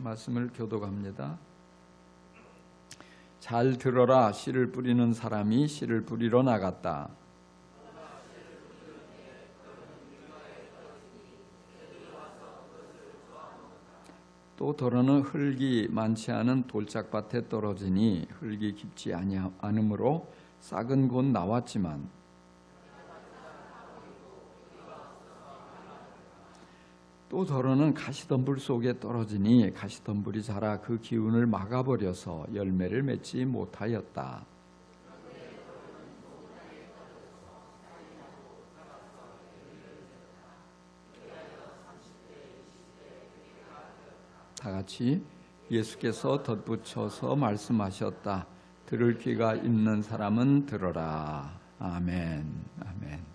말씀을 교독합니다. 잘 들어라. 씨를 뿌리는 사람이 씨를 뿌리러 나갔다. 또 더러는 흙이 많지 않은 돌짝밭에 떨어지니 흙이 깊지 않으므로 싹은 곧 나왔지만 또 더러는 가시덤불 속에 떨어지니 가시덤불이 자라 그 기운을 막아버려서 열매를 맺지 못하였다. 다 같이 예수께서 덧붙여서 말씀하셨다. 들을 귀가 있는 사람은 들어라. 아멘. 아멘.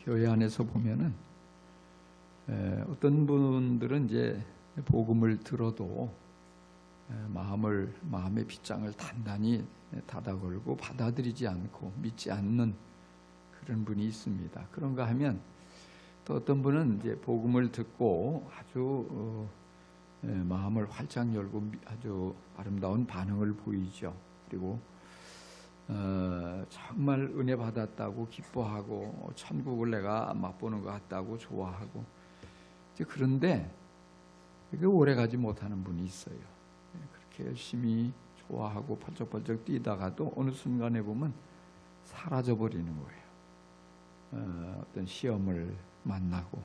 교회 안에서 보면은 어떤 분들은 이제 복음을 들어도 마음의 빗장을 단단히 닫아걸고 받아들이지 않고 믿지 않는 그런 분이 있습니다. 그런가 하면 또 어떤 분은 이제 복음을 듣고 아주 마음을 활짝 열고 아주 아름다운 반응을 보이죠. 그리고 정말 은혜 받았다고 기뻐하고 천국을 내가 맛보는 것 같다고 좋아하고, 그런데 그게 오래가지 못하는 분이 있어요. 그렇게 열심히 좋아하고 펄쩍펄쩍 뛰다가도 어느 순간에 보면 사라져버리는 거예요. 어떤 시험을 만나고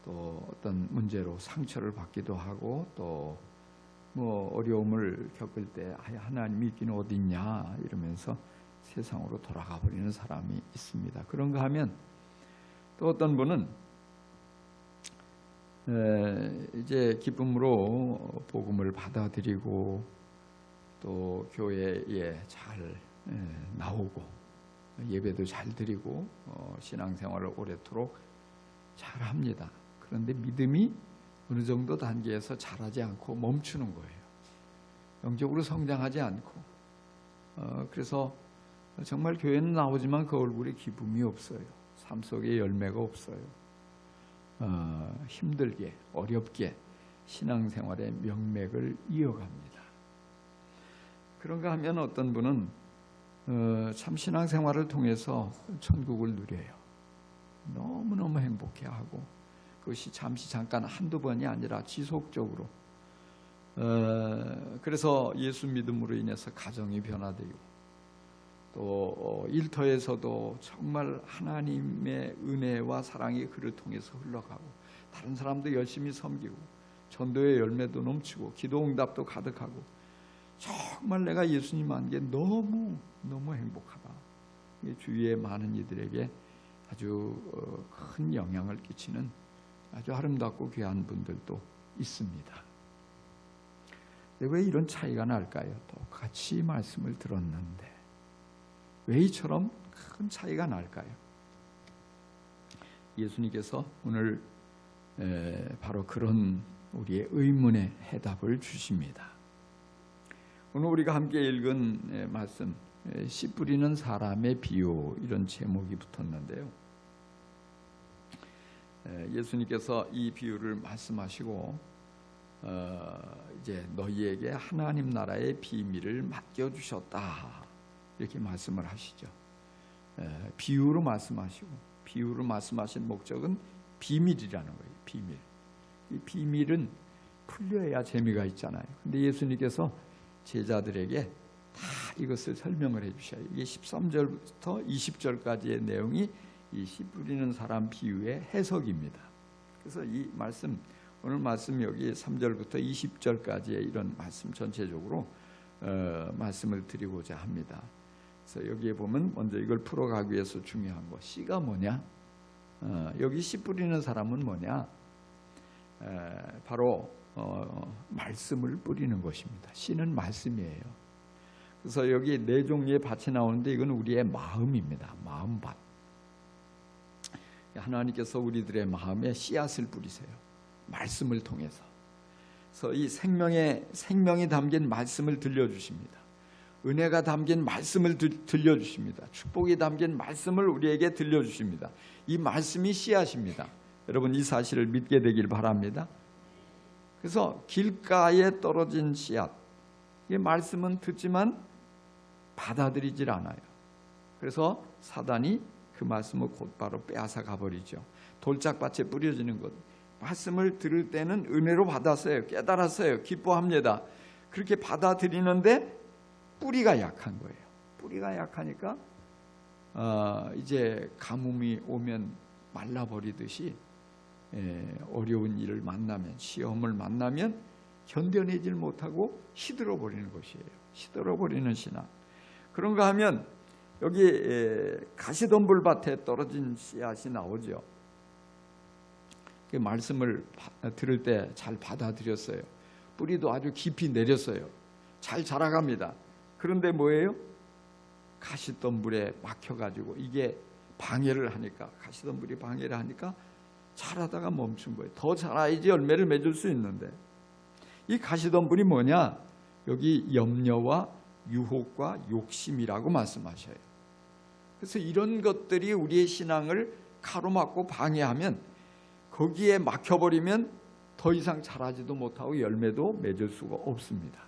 또 어떤 문제로 상처를 받기도 하고 또 뭐 어려움을 겪을 때 하나님이 있기는 어디 있냐 이러면서 세상으로 돌아가 버리는 사람이 있습니다. 그런가 하면 또 어떤 분은 이제 기쁨으로 복음을 받아들이고 또 교회에 잘 나오고 예배도 잘 드리고 신앙생활을 오래도록 잘 합니다. 그런데 믿음이 어느 정도 단계에서 자라지 않고 멈추는 거예요. 영적으로 성장하지 않고. 그래서 정말 교회는 나오지만 그 얼굴에 기쁨이 없어요. 삶 속에 열매가 없어요. 힘들게 어렵게 신앙생활의 명맥을 이어갑니다. 그런가 하면 어떤 분은 참 신앙생활을 통해서 천국을 누려요. 너무너무 행복해하고 그것이 잠깐 한두 번이 아니라 지속적으로. 그래서 예수 믿음으로 인해서 가정이 변화되고 또 일터에서도 정말 하나님의 은혜와 사랑이 그를 통해서 흘러가고 다른 사람도 열심히 섬기고 전도의 열매도 넘치고 기도 응답도 가득하고 정말 내가 예수님 한 게 너무 행복하다. 주위의 많은 이들에게 아주 큰 영향을 끼치는 아주 아름답고 귀한 분들도 있습니다. 왜 이런 차이가 날까요? 똑같이 말씀을 들었는데 왜 이처럼 큰 차이가 날까요? 예수님께서 오늘 바로 그런 우리의 의문의 해답을 주십니다. 오늘 우리가 함께 읽은 말씀, 씨 뿌리는 사람의 비유, 이런 제목이 붙었는데요. 예수님께서 이 비유를 말씀하시고 이제 너희에게 하나님 나라의 비밀을 맡겨주셨다 이렇게 말씀을 하시죠. 비유로 말씀하시고, 비유로 말씀하신 목적은 비밀이라는 거예요. 비밀. 이 비밀은 풀려야 재미가 있잖아요. 근데 예수님께서 제자들에게 다 이것을 설명을 해주셔요. 이게 13절부터 20절까지의 내용이 이 씨 뿌리는 사람 비유의 해석입니다. 그래서 이 말씀, 오늘 말씀 여기 3절부터 20절까지의 이런 말씀 전체적으로 말씀을 드리고자 합니다. 그래서 여기에 보면 먼저 이걸 풀어가기 위해서 중요한 거, 씨가 뭐냐? 여기 씨 뿌리는 사람은 뭐냐? 바로 말씀을 뿌리는 것입니다. 씨는 말씀이에요. 그래서 여기 네 종류의 밭이 나오는데 이건 우리의 마음입니다. 마음밭. 하나님께서 우리들의 마음에 씨앗을 뿌리세요. 말씀을 통해서. 그래서 이 생명이 담긴 말씀을 들려주십니다. 은혜가 담긴 말씀을 들려주십니다. 축복이 담긴 말씀을 우리에게 들려주십니다. 이 말씀이 씨앗입니다. 여러분 이 사실을 믿게 되길 바랍니다. 그래서 길가에 떨어진 씨앗, 이 말씀은 듣지만 받아들이질 않아요. 그래서 사단이 그 말씀을 곧바로 빼앗아 가버리죠. 돌짝밭에 뿌려지는 것, 말씀을 들을 때는 은혜로 받았어요. 깨달았어요. 기뻐합니다. 그렇게 받아들이는데 뿌리가 약한 거예요. 뿌리가 약하니까 이제 가뭄이 오면 말라버리듯이 어려운 일을 만나면, 시험을 만나면 견뎌내질 못하고 시들어버리는 것이에요. 시들어버리는 신앙. 그런가 하면 여기 가시덤불밭에 떨어진 씨앗이 나오죠. 그 말씀을 들을 때 잘 받아들였어요. 뿌리도 아주 깊이 내렸어요. 잘 자라갑니다. 그런데 뭐예요? 가시덤불에 막혀가지고 이게 방해를 하니까, 가시덤불이 방해를 하니까 자라다가 멈춘 거예요. 더 자라야지 열매를 맺을 수 있는데. 이 가시덤불이 뭐냐? 여기 염려와 유혹과 욕심이라고 말씀하셔요. 그래서 이런 것들이 우리의 신앙을 가로막고 방해하면, 거기에 막혀버리면 더 이상 자라지도 못하고 열매도 맺을 수가 없습니다.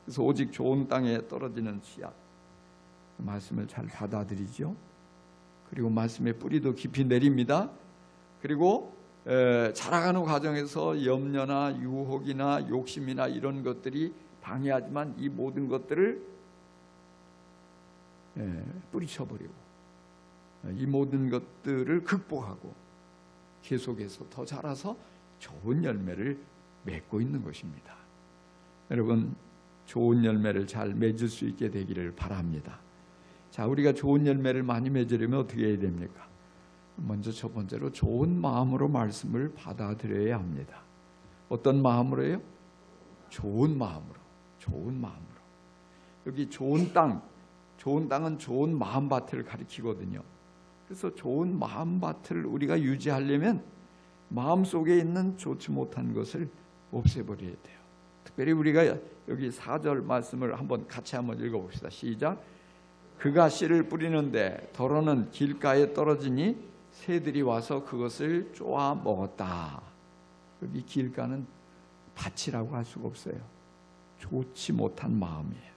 그래서 오직 좋은 땅에 떨어지는 씨앗, 말씀을 잘 받아들이죠. 그리고 말씀의 뿌리도 깊이 내립니다. 그리고 자라가는 과정에서 염려나 유혹이나 욕심이나 이런 것들이 방해하지만 이 모든 것들을 뿌리쳐버리고 이 모든 것들을 극복하고 계속해서 더 자라서 좋은 열매를 맺고 있는 것입니다. 여러분, 좋은 열매를 잘 맺을 수 있게 되기를 바랍니다. 자, 우리가 좋은 열매를 많이 맺으려면 어떻게 해야 됩니까? 먼저 첫 번째로 좋은 마음으로 말씀을 받아들여야 합니다. 어떤 마음으로요? 좋은 마음으로. 좋은 마음으로. 여기 좋은 땅, 좋은 땅은 좋은 마음밭을 가리키거든요. 그래서 좋은 마음밭을 우리가 유지하려면 마음속에 있는 좋지 못한 것을 없애버려야 돼요. 특별히 우리가 여기 4절 말씀을 같이 한번 읽어봅시다. 시작. 그가 씨를 뿌리는데 더러는 길가에 떨어지니 새들이 와서 그것을 쪼아 먹었다. 여기 길가는 밭이라고 할 수가 없어요. 좋지 못한 마음이에요.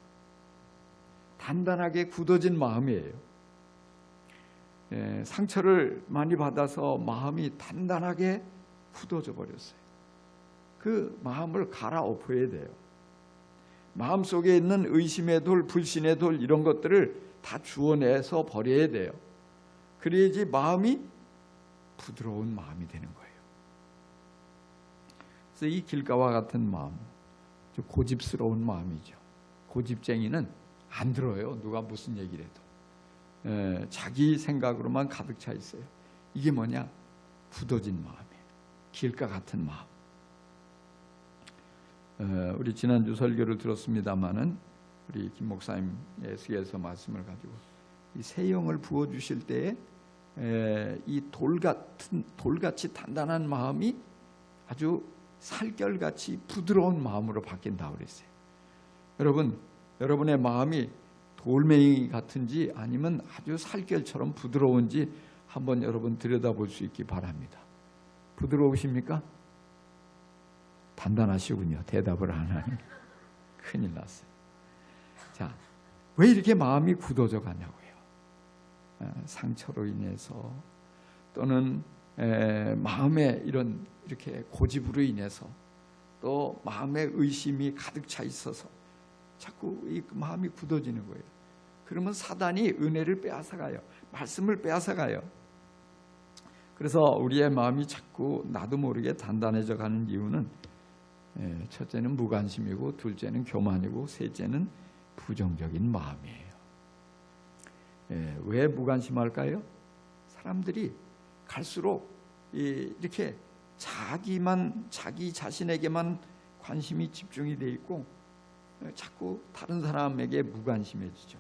단단하게 굳어진 마음이에요. 상처를 많이 받아서 마음이 단단하게 굳어져 버렸어요. 그 마음을 갈아엎어야 돼요. 마음속에 있는 의심의 돌, 불신의 돌 이런 것들을 다 주워내서 버려야 돼요. 그래야지 마음이 부드러운 마음이 되는 거예요. 그래서 이 길가와 같은 마음, 고집스러운 마음이죠. 고집쟁이는 안 들어요. 누가 무슨 얘기를 해도. 자기 생각으로만 가득 차 있어요. 이게 뭐냐? 굳어진 마음이에요. 길가 같은 마음. 우리 지난주 설교를 들었습니다마는 우리 김 목사님 예수께서 말씀을 가지고 이 새 영을 부어 주실 때에 이 돌같이 단단한 마음이 아주 살결같이 부드러운 마음으로 바뀐다고 그랬어요. 여러분의 마음이 돌멩이 같은지 아니면 아주 살결처럼 부드러운지 한번 여러분 들여다볼 수 있기 바랍니다. 부드러우십니까? 단단하시군요. 대답을 안 하니 큰일 났어요. 자, 왜 이렇게 마음이 굳어져 가냐고요. 상처로 인해서 또는 마음에 이렇게 고집으로 인해서 또 마음에 의심이 가득 차 있어서 자꾸 이 마음이 굳어지는 거예요. 그러면 사단이 은혜를 빼앗아가요. 말씀을 빼앗아가요. 그래서 우리의 마음이 자꾸 나도 모르게 단단해져 가는 이유는 첫째는 무관심이고, 둘째는 교만이고, 셋째는 부정적인 마음이에요. 왜 무관심할까요? 사람들이 갈수록 이렇게 자기 자신에게만 관심이 집중이 돼 있고 자꾸 다른 사람에게 무관심해지죠.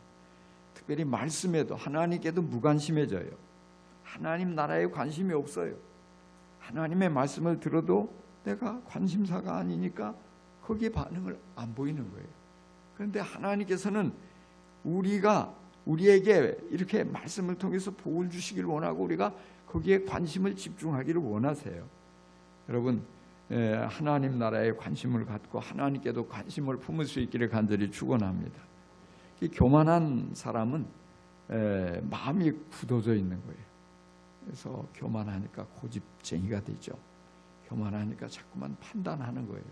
특별히 말씀에도 하나님께도 무관심해져요. 하나님 나라에 관심이 없어요. 하나님의 말씀을 들어도 내가 관심사가 아니니까 거기에 반응을 안 보이는 거예요. 그런데 하나님께서는 우리에게 이렇게 말씀을 통해서 복을 주시기를 원하고 우리가 거기에 관심을 집중하기를 원하세요. 여러분, 하나님 나라에 관심을 갖고 하나님께도 관심을 품을 수 있기를 간절히 축원합니다. 이 교만한 사람은 마음이 굳어져 있는 거예요. 그래서 교만하니까 고집쟁이가 되죠. 교만하니까 자꾸만 판단하는 거예요.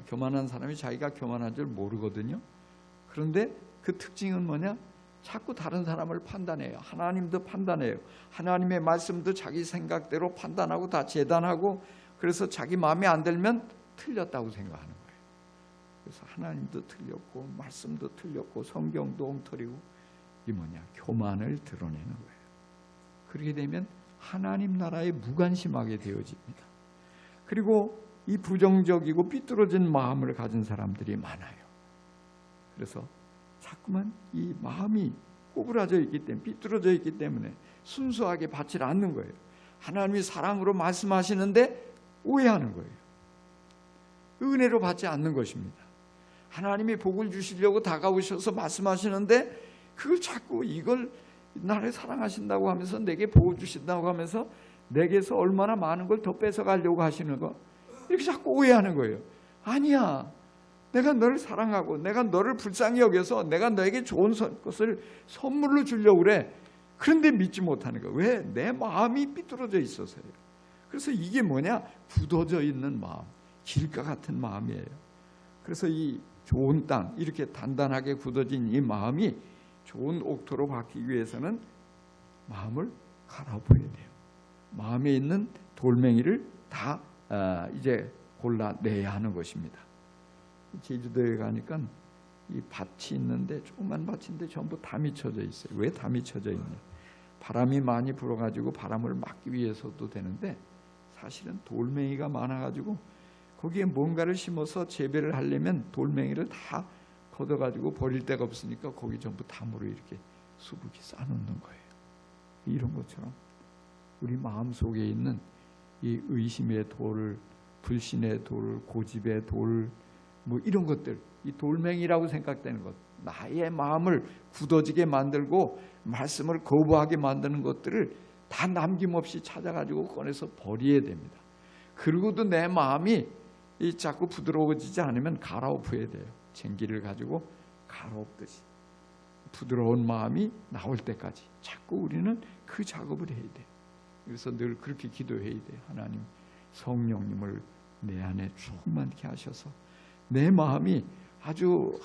교만한 사람이 자기가 교만한 줄 모르거든요. 그런데 그 특징은 뭐냐? 자꾸 다른 사람을 판단해요. 하나님도 판단해요. 하나님의 말씀도 자기 생각대로 판단하고 다 재단하고, 그래서 자기 마음에 안 들면 틀렸다고 생각하는 거예요. 그래서 하나님도 틀렸고 말씀도 틀렸고 성경도 엉터리고, 이 뭐냐? 교만을 드러내는 거예요. 그렇게 되면 하나님 나라에 무관심하게 되어집니다. 그리고 이 부정적이고 삐뚤어진 마음을 가진 사람들이 많아요. 그래서 자꾸만 이 마음이 꼬부라져 있기 때문에, 삐뚤어져 있기 때문에 순수하게 받지 않는 거예요. 하나님이 사랑으로 말씀하시는데 오해하는 거예요. 은혜로 받지 않는 것입니다. 하나님이 복을 주시려고 다가오셔서 말씀하시는데 그걸 자꾸 이걸 나를 사랑하신다고 하면서 내게 복을 주신다고 하면서 내게서 얼마나 많은 걸 더 뺏어가려고 하시는 거, 이렇게 자꾸 오해하는 거예요. 아니야, 내가 너를 사랑하고 내가 너를 불쌍히 여겨서 내가 너에게 좋은 것을 선물로 주려고 그래. 그런데 믿지 못하는 거예요. 왜? 내 마음이 삐뚤어져 있어서요. 그래서 이게 뭐냐? 굳어져 있는 마음, 길가 같은 마음이에요. 그래서 이 좋은 땅, 이렇게 단단하게 굳어진 이 마음이 좋은 옥토로 바뀌기 위해서는 마음을 갈아엎어야 돼요. 마음에 있는 돌멩이를 다 이제 골라내야 하는 것입니다. 제주도에 가니까 이 밭이 있는데, 조그만 밭인데 전부 다 미쳐져 있어요. 왜 다 미쳐져 있냐? 바람이 많이 불어가지고 바람을 막기 위해서도 되는데, 사실은 돌멩이가 많아가지고 거기에 뭔가를 심어서 재배를 하려면 돌멩이를 다 걷어가지고 버릴 데가 없으니까 거기 전부 담으로 이렇게 수북이 쌓아놓는 거예요. 이런 것처럼 우리 마음속에 있는 이 의심의 돌, 불신의 돌, 고집의 돌, 뭐 이런 것들, 이 돌멩이라고 생각되는 것, 나의 마음을 굳어지게 만들고 말씀을 거부하게 만드는 것들을 다 남김없이 찾아가지고 꺼내서 버려야 됩니다. 그리고도 내 마음이 자꾸 부드러워지지 않으면 갈아엎어야 돼요. 쟁기를 가지고 갈아엎듯이 부드러운 마음이 나올 때까지 자꾸 우리는 그 작업을 해야 돼요. 그래서 늘 그렇게 기도해야 돼요. 하나님, 성령님을 내 안에 충만케 하셔서 내 마음이 아주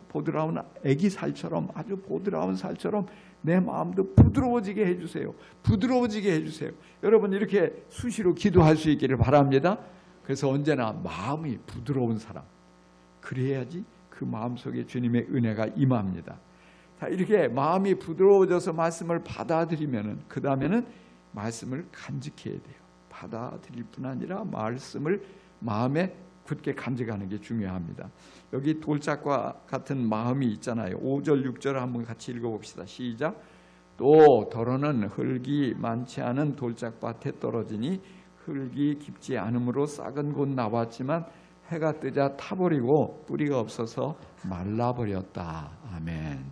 보드라운 애기 살처럼, 아주 보드라운 살처럼 내 마음도 부드러워지게 해주세요. 부드러워지게 해주세요. 여러분, 이렇게 수시로 기도할 수 있기를 바랍니다. 그래서 언제나 마음이 부드러운 사람, 그래야지 그 마음속에 주님의 은혜가 임합니다. 자, 이렇게 마음이 부드러워져서 말씀을 받아들이면은 그 다음에는 말씀을 간직해야 돼요. 받아들일 뿐 아니라 말씀을 마음에 굳게 간직하는 게 중요합니다. 여기 돌짝과 같은 마음이 있잖아요. 5절 6절 한번 같이 읽어봅시다. 시작. 또 더러는 흙이 많지 않은 돌짝밭에 떨어지니 흙이 깊지 않으므로 싹은 곧 나왔지만 해가 뜨자 타버리고 뿌리가 없어서 말라버렸다. 아멘.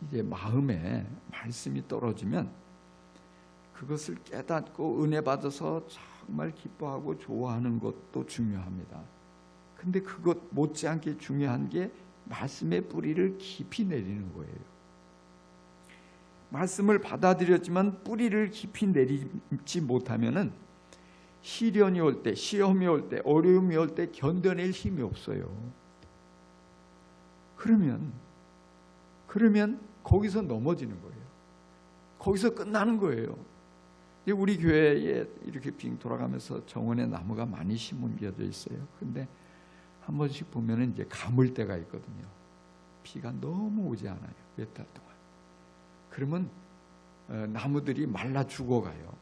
이제 마음에 말씀이 떨어지면 그것을 깨닫고 은혜 받아서 정말 기뻐하고 좋아하는 것도 중요합니다. 근데 그것 못지않게 중요한 게 말씀의 뿌리를 깊이 내리는 거예요. 말씀을 받아들였지만 뿌리를 깊이 내리지 못하면은 시련이 올 때, 시험이 올 때, 어려움이 올 때 견뎌낼 힘이 없어요. 그러면 거기서 넘어지는 거예요. 거기서 끝나는 거예요. 우리 교회에 이렇게 빙 돌아가면서 정원에 나무가 많이 심겨져 있어요. 근데 한 번씩 보면은 이제 가물 때가 있거든요. 비가 너무 오지 않아요. 몇 달 동안. 그러면 나무들이 말라 죽어가요.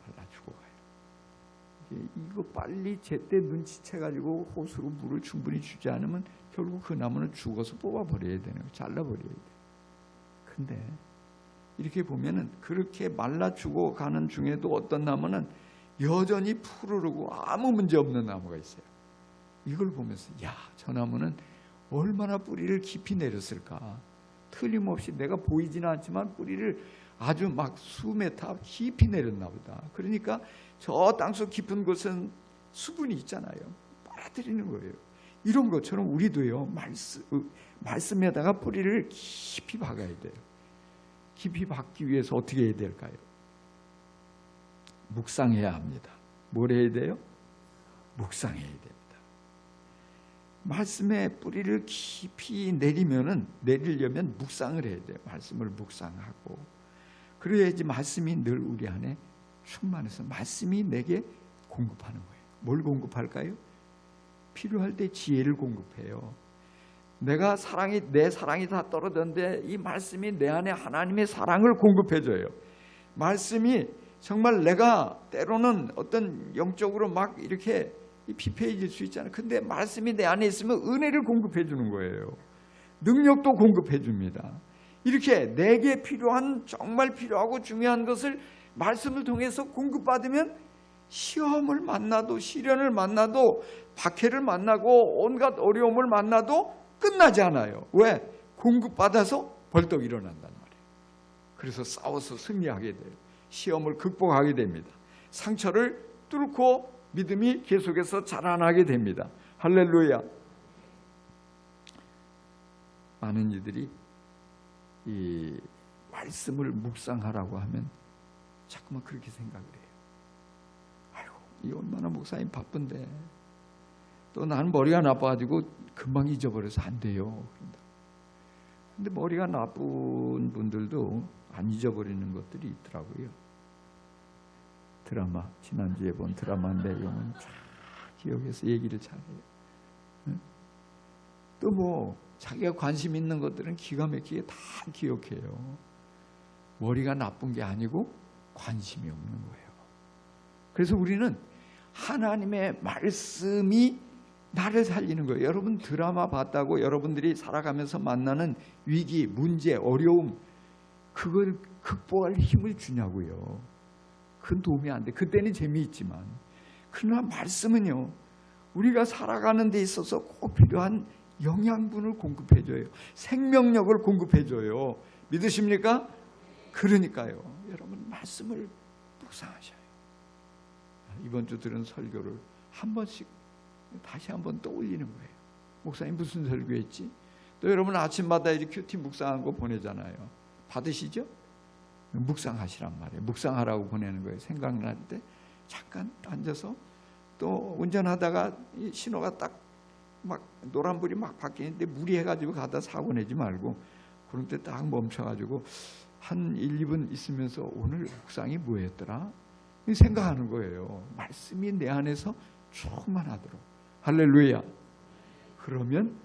이거 빨리 제때 눈치채가지고 호수로 물을 충분히 주지 않으면 결국 그 나무는 죽어서 뽑아버려야 되는 거예요. 잘라버려야 돼요. 근데 이렇게 보면은 그렇게 말라 죽어가는 중에도 어떤 나무는 여전히 푸르르고 아무 문제 없는 나무가 있어요. 이걸 보면서 야, 저 나무는 얼마나 뿌리를 깊이 내렸을까. 틀림없이 내가 보이지는 않지만 뿌리를 아주 막 수메타 깊이 내렸나 보다. 그러니까 저 땅속 깊은 곳은 수분이 있잖아요. 빨아들이는 거예요. 이런 것처럼 우리도요, 말씀에다가 뿌리를 깊이 박아야 돼요. 깊이 박기 위해서 어떻게 해야 될까요? 묵상해야 합니다. 뭘 해야 돼요? 묵상해야 됩니다. 말씀에 뿌리를 깊이 내리려면 묵상을 해야 돼요. 말씀을 묵상하고, 그래야지 말씀이 늘 우리 안에 충만해서 말씀이 내게 공급하는 거예요. 뭘 공급할까요? 필요할 때 지혜를 공급해요. 내 사랑이 다 떨어졌는데 이 말씀이 내 안에 하나님의 사랑을 공급해줘요. 말씀이 정말 내가 때로는 어떤 영적으로 막 이렇게 피폐해질 수 있잖아요. 근데 말씀이 내 안에 있으면 은혜를 공급해 주는 거예요. 능력도 공급해 줍니다. 이렇게 내게 필요한, 정말 필요하고 중요한 것을 말씀을 통해서 공급받으면 시험을 만나도, 시련을 만나도, 박해를 만나고 온갖 어려움을 만나도 끝나지 않아요. 왜? 공급받아서 벌떡 일어난단 말이에요. 그래서 싸워서 승리하게 돼요. 시험을 극복하게 됩니다. 상처를 뚫고 믿음이 계속해서 자라나게 됩니다. 할렐루야. 많은 이들이 이 말씀을 묵상하라고 하면 자꾸만 그렇게 생각을 해요. 아이고, 이 얼마나 목사님 바쁜데, 또 나는 머리가 나빠가지고 금방 잊어버려서 안 돼요. 근데 머리가 나쁜 분들도 안 잊어버리는 것들이 있더라고요. 드라마, 지난주에 본 드라마 내용은 쫙 기억해서 얘기를 잘해요. 또 뭐 자기가 관심 있는 것들은 기가 막히게 다 기억해요. 머리가 나쁜 게 아니고 관심이 없는 거예요. 그래서 우리는 하나님의 말씀이 나를 살리는 거예요. 여러분 드라마 봤다고 여러분들이 살아가면서 만나는 위기, 문제, 어려움, 그걸 극복할 힘을 주냐고요. 그건 도움이 안 돼. 그때는 재미있지만. 그러나 말씀은요, 우리가 살아가는 데 있어서 꼭 필요한 영양분을 공급해줘요. 생명력을 공급해줘요. 믿으십니까? 그러니까요, 여러분 말씀을 묵상하셔요. 이번 주 들은 설교를 한 번씩 다시 한번 떠올리는 거예요. 목사님 무슨 설교했지? 또 여러분 아침마다 이렇게 큐티 묵상한 거 보내잖아요. 받으시죠? 묵상하시란 말이에요. 묵상하라고 보내는 거예요. 생각날 때 잠깐 앉아서, 또 운전하다가 신호가 딱 막 노란불이 막 바뀌는데 무리해가지고 가다 사고 내지 말고, 그런 때 딱 멈춰가지고 한 1, 2분 있으면서 오늘 묵상이 뭐였더라? 생각하는 거예요. 말씀이 내 안에서 충만하도록. 할렐루야. 그러면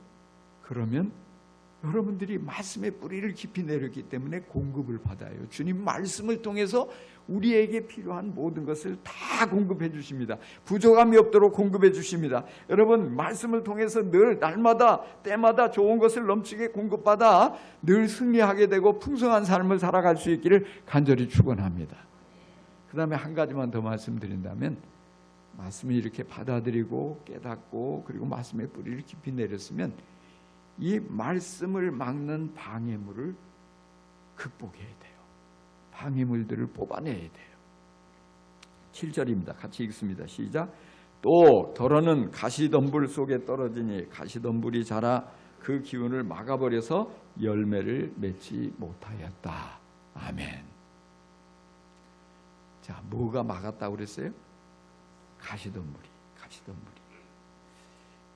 여러분들이 말씀의 뿌리를 깊이 내렸기 때문에 공급을 받아요. 주님 말씀을 통해서 우리에게 필요한 모든 것을 다 공급해 주십니다. 부족함이 없도록 공급해 주십니다. 여러분 말씀을 통해서 늘 날마다 때마다 좋은 것을 넘치게 공급받아 늘 승리하게 되고 풍성한 삶을 살아갈 수 있기를 간절히 축원합니다. 그 다음에 한 가지만 더 말씀드린다면, 말씀을 이렇게 받아들이고 깨닫고 그리고 말씀의 뿌리를 깊이 내렸으면 이 말씀을 막는 방해물을 극복해야 돼요. 방해물들을 뽑아내야 돼요. 7절입니다. 같이 읽습니다. 시작. 또 더러는 가시덤불 속에 떨어지니 가시덤불이 자라 그 기운을 막아버려서 열매를 맺지 못하였다. 아멘. 자, 뭐가 막았다고 그랬어요? 가시덤불이.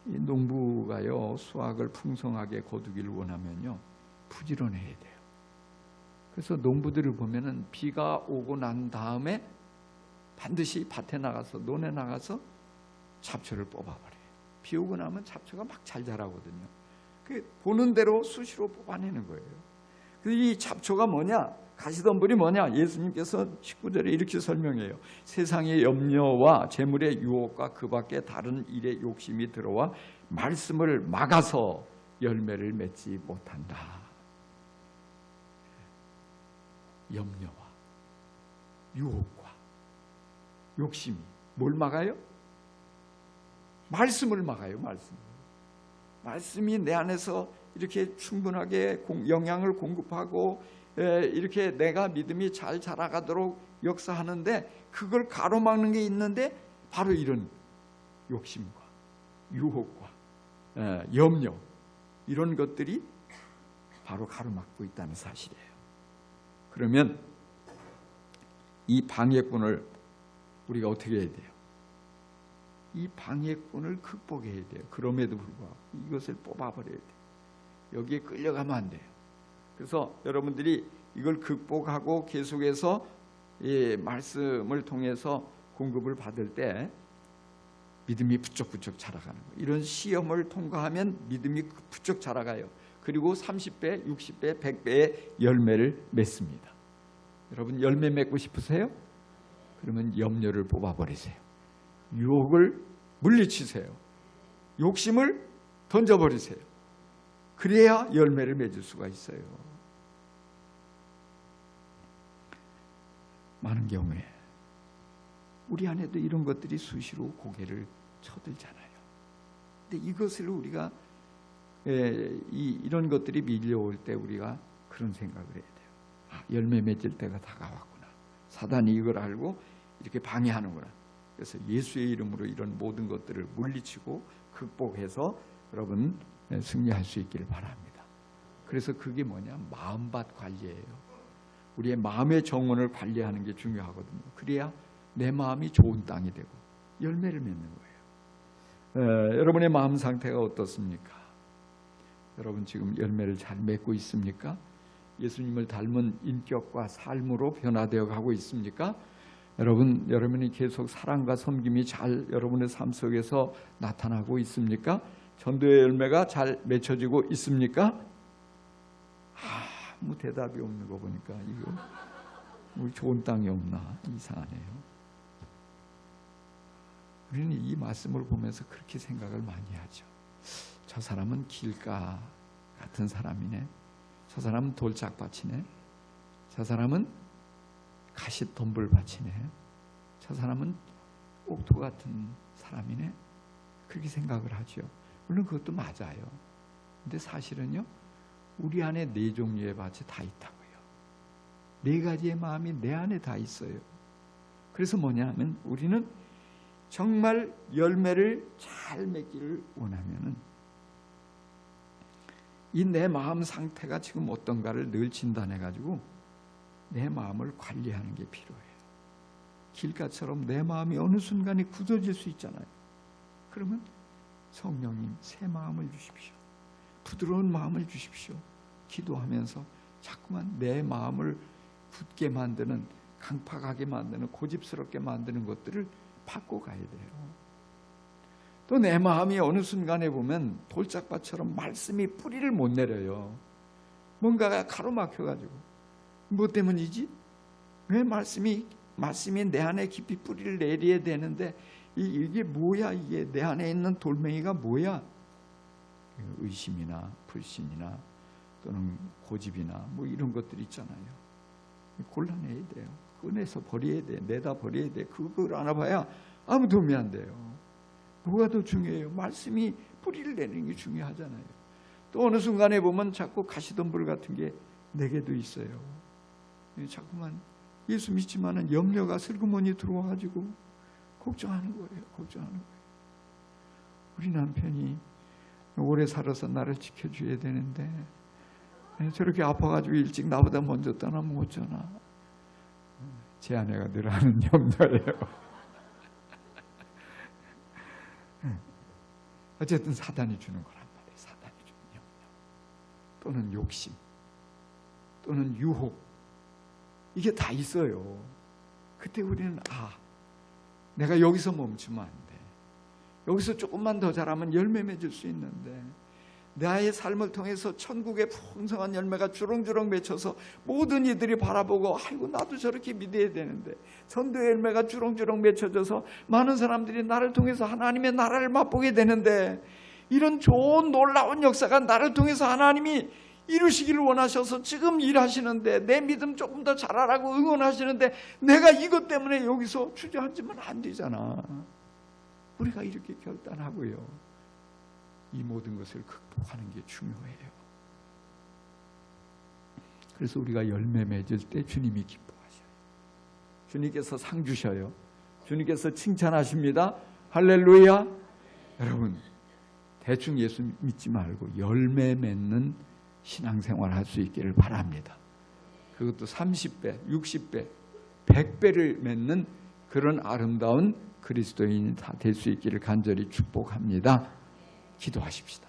이 농부가요, 수확을 풍성하게 거두기를 원하면요, 부지런해야 돼요. 그래서 농부들을 보면은 비가 오고 난 다음에 반드시 밭에 나가서, 논에 나가서 잡초를 뽑아버려요. 비 오고 나면 잡초가 막 잘 자라거든요. 그 보는 대로 수시로 뽑아내는 거예요. 이 잡초가 뭐냐? 가시덤불이 뭐냐? 예수님께서 19절에 이렇게 설명해요. 세상의 염려와 재물의 유혹과 그 밖에 다른 일에 욕심이 들어와 말씀을 막아서 열매를 맺지 못한다. 염려와 유혹과 욕심이 뭘 막아요? 말씀을 막아요. 말씀이 내 안에서 이렇게 충분하게 영양을 공급하고 이렇게 내가 믿음이 잘 자라가도록 역사하는데, 그걸 가로막는 게 있는데 바로 이런 욕심과 유혹과 염려, 이런 것들이 바로 가로막고 있다는 사실이에요. 그러면 이 방해꾼을 우리가 어떻게 해야 돼요? 이 방해꾼을 극복해야 돼요. 그럼에도 불구하고 이것을 뽑아버려야 돼요. 여기에 끌려가면 안 돼요. 그래서 여러분들이 이걸 극복하고 계속해서 이 말씀을 통해서 공급을 받을 때 믿음이 부쩍부쩍 자라가는 거예요. 이런 시험을 통과하면 믿음이 부쩍 자라가요. 그리고 30배, 60배, 100배의 열매를 맺습니다. 여러분 열매 맺고 싶으세요? 그러면 염려를 뽑아버리세요. 유혹을 물리치세요. 욕심을 던져버리세요. 그래야 열매를 맺을 수가 있어요. 많은 경우에 우리 안에도 이런 것들이 수시로 고개를 쳐들잖아요. 근데 이것을 우리가 이런 것들이 밀려올 때 우리가 그런 생각을 해야 돼요. 열매 맺을 때가 다가왔구나. 사단이 이걸 알고 이렇게 방해하는구나. 그래서 예수의 이름으로 이런 모든 것들을 물리치고 극복해서 여러분 승리할 수 있기를 바랍니다. 그래서 그게 뭐냐? 마음밭 관리예요. 우리의 마음의 정원을 관리하는 게 중요하거든요. 그래야 내 마음이 좋은 땅이 되고 열매를 맺는 거예요. 여러분의 마음 상태가 어떻습니까? 여러분 지금 열매를 잘 맺고 있습니까? 예수님을 닮은 인격과 삶으로 변화되어 가고 있습니까? 여러분이 계속 사랑과 섬김이 잘 여러분의 삶 속에서 나타나고 있습니까? 전도의 열매가 잘 맺혀지고 있습니까? 아무 대답이 없는 거 보니까 이거 우리 좋은 땅이 없나 이상하네요. 우리는 이 말씀을 보면서 그렇게 생각을 많이 하죠. 저 사람은 길가 같은 사람이네. 저 사람은 돌짝밭이네. 저 사람은 가시덤불밭이네. 저 사람은 옥토 같은 사람이네. 그렇게 생각을 하죠. 물론 그것도 맞아요. 근데 사실은요, 우리 안에 네 종류의 밭이 다 있다고요. 네 가지의 마음이 내 안에 다 있어요. 그래서 뭐냐면 우리는 정말 열매를 잘 맺기를 원하면은 이 내 마음 상태가 지금 어떤가를 늘 진단해 가지고 내 마음을 관리하는 게 필요해요. 길가처럼 내 마음이 어느 순간에 굳어질 수 있잖아요. 그러면 성령님 새 마음을 주십시오. 부드러운 마음을 주십시오. 기도하면서 자꾸만 내 마음을 굳게 만드는, 강팍하게 만드는, 고집스럽게 만드는 것들을 바꿔 가야 돼요. 또 내 마음이 어느 순간에 보면 돌짝밭처럼 말씀이 뿌리를 못 내려요. 뭔가가 가로막혀가지고. 뭐 때문이지? 왜 말씀이 내 안에 깊이 뿌리를 내려야 되는데 이게 뭐야? 이게 내 안에 있는 돌멩이가 뭐야? 의심이나 불신이나 또는 고집이나 뭐 이런 것들 있잖아요. 골라내야 돼요. 꺼내서 버려야 돼. 내다 버려야 돼. 그걸 알아봐야 아무 도움이 안 돼요. 뭐가 더 중요해요? 말씀이 뿌리를 내는 게 중요하잖아요. 또 어느 순간에 보면 자꾸 가시덤불 같은 게 내게도 있어요. 자꾸만 예수 믿지만은 염려가 슬그머니 들어와가지고 걱정하는 거예요. 걱정하는 거예요. 우리 남편이 오래 살아서 나를 지켜줘야 되는데 저렇게 아파가지고 일찍 나보다 먼저 떠나면 어쩌나. 제 아내가 늘 하는 염려예요. 어쨌든 사단이 주는 거란 말이에요. 사단이 주는 염려 또는 욕심 또는 유혹, 이게 다 있어요. 그때 우리는 내가 여기서 멈추면 안 돼. 여기서 조금만 더 자라면 열매 맺을 수 있는데 나의 삶을 통해서 천국의 풍성한 열매가 주렁주렁 맺혀서 모든 이들이 바라보고 아이고 나도 저렇게 믿어야 되는데, 전도의 열매가 주렁주렁 맺혀져서 많은 사람들이 나를 통해서 하나님의 나라를 맛보게 되는데, 이런 좋은 놀라운 역사가 나를 통해서 하나님이 이루시기를 원하셔서 지금 일하시는데, 내 믿음 조금 더 잘하라고 응원하시는데 내가 이것 때문에 여기서 주저앉으면 안 되잖아. 우리가 이렇게 결단하고요, 이 모든 것을 극복하는 게 중요해요. 그래서 우리가 열매 맺을 때 주님이 기뻐하셔요. 주님께서 상 주셔요. 주님께서 칭찬하십니다. 할렐루야. 여러분, 대충 예수 믿지 말고 열매 맺는 신앙생활 할 수 있기를 바랍니다. 그것도 30배, 60배, 100배를 맺는 그런 아름다운 그리스도인이 다 될 수 있기를 간절히 축복합니다. 기도하십시다.